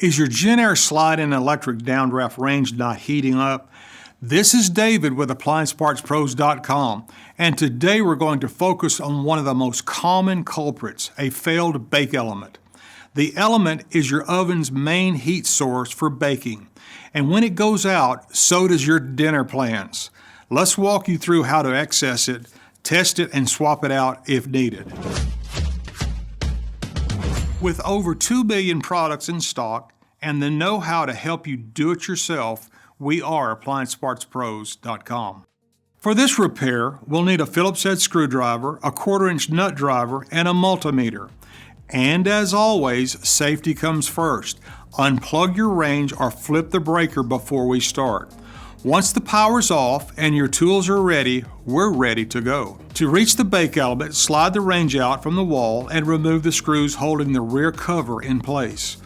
Is your JennAir slide-in electric downdraft range not heating up? This is David with AppliancePartsPros.com, and today we're going to focus on one of the most common culprits, a failed bake element. The element is your oven's main heat source for baking, and when it goes out, so does your dinner plans. Let's walk you through how to access it, test it, and swap it out if needed. With over 2 billion products in stock and the know-how to help you do it yourself, we are AppliancePartsPros.com. For this repair, we'll need a Phillips head screwdriver, a 1/4-inch nut driver, and a multimeter. And as always, safety comes first. Unplug your range or flip the breaker before we start. Once the power's off and your tools are ready, we're ready to go. To reach the bake element, slide the range out from the wall and remove the screws holding the rear cover in place.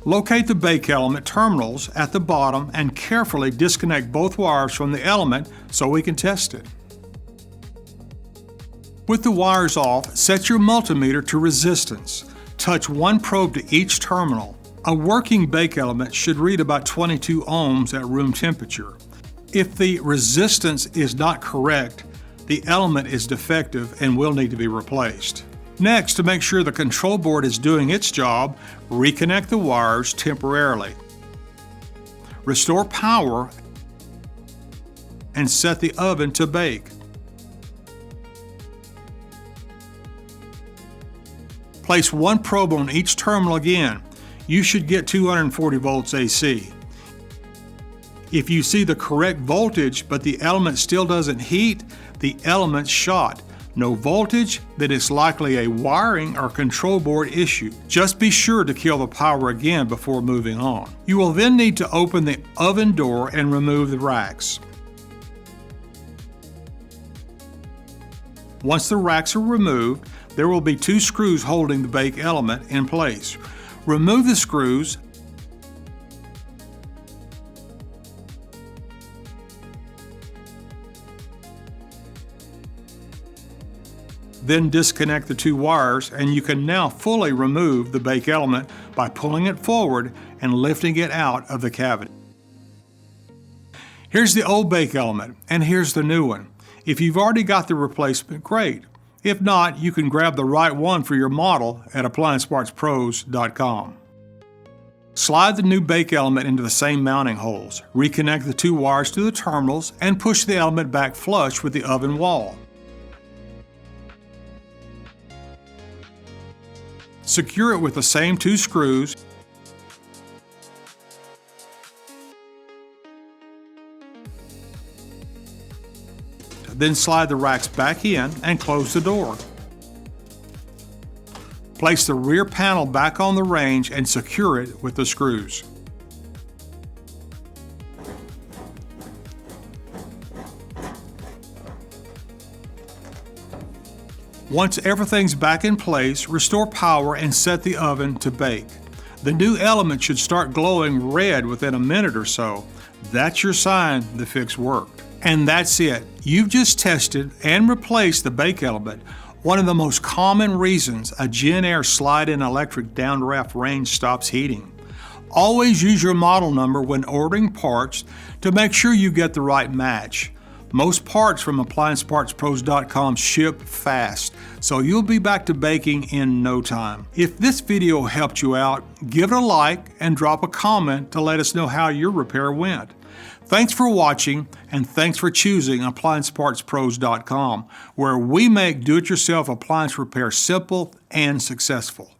Locate the bake element terminals at the bottom and carefully disconnect both wires from the element so we can test it. With the wires off, set your multimeter to resistance. Touch one probe to each terminal. A working bake element should read about 22 ohms at room temperature. If the resistance is not correct, the element is defective and will need to be replaced. Next, to make sure the control board is doing its job, reconnect the wires temporarily. Restore power and set the oven to bake. Place one probe on each terminal again. You should get 240 volts AC. If you see the correct voltage but the element still doesn't heat, the element's shot. No voltage, then it's likely a wiring or control board issue. Just be sure to kill the power again before moving on. You will then need to open the oven door and remove the racks. Once the racks are removed, there will be 2 screws holding the bake element in place. Remove the screws then disconnect the 2 wires, and you can now fully remove the bake element by pulling it forward and lifting it out of the cavity. Here's the old bake element, and here's the new one. If you've already got the replacement, great. If not, you can grab the right one for your model at AppliancePartsPros.com. Slide the new bake element into the same mounting holes. Reconnect the 2 wires to the terminals and push the element back flush with the oven wall. Secure it with the same 2 screws. Then slide the racks back in and close the door. Place the rear panel back on the range and secure it with the screws. Once everything's back in place, restore power and set the oven to bake. The new element should start glowing red within a minute or so. That's your sign the fix worked. And that's it. You've just tested and replaced the bake element, one of the most common reasons a JennAir slide-in electric downdraft range stops heating. Always use your model number when ordering parts to make sure you get the right match. Most parts from AppliancePartsPros.com ship fast, so you'll be back to baking in no time. If this video helped you out, give it a like and drop a comment to let us know how your repair went. Thanks for watching, and thanks for choosing AppliancePartsPros.com, where we make do-it-yourself appliance repair simple and successful.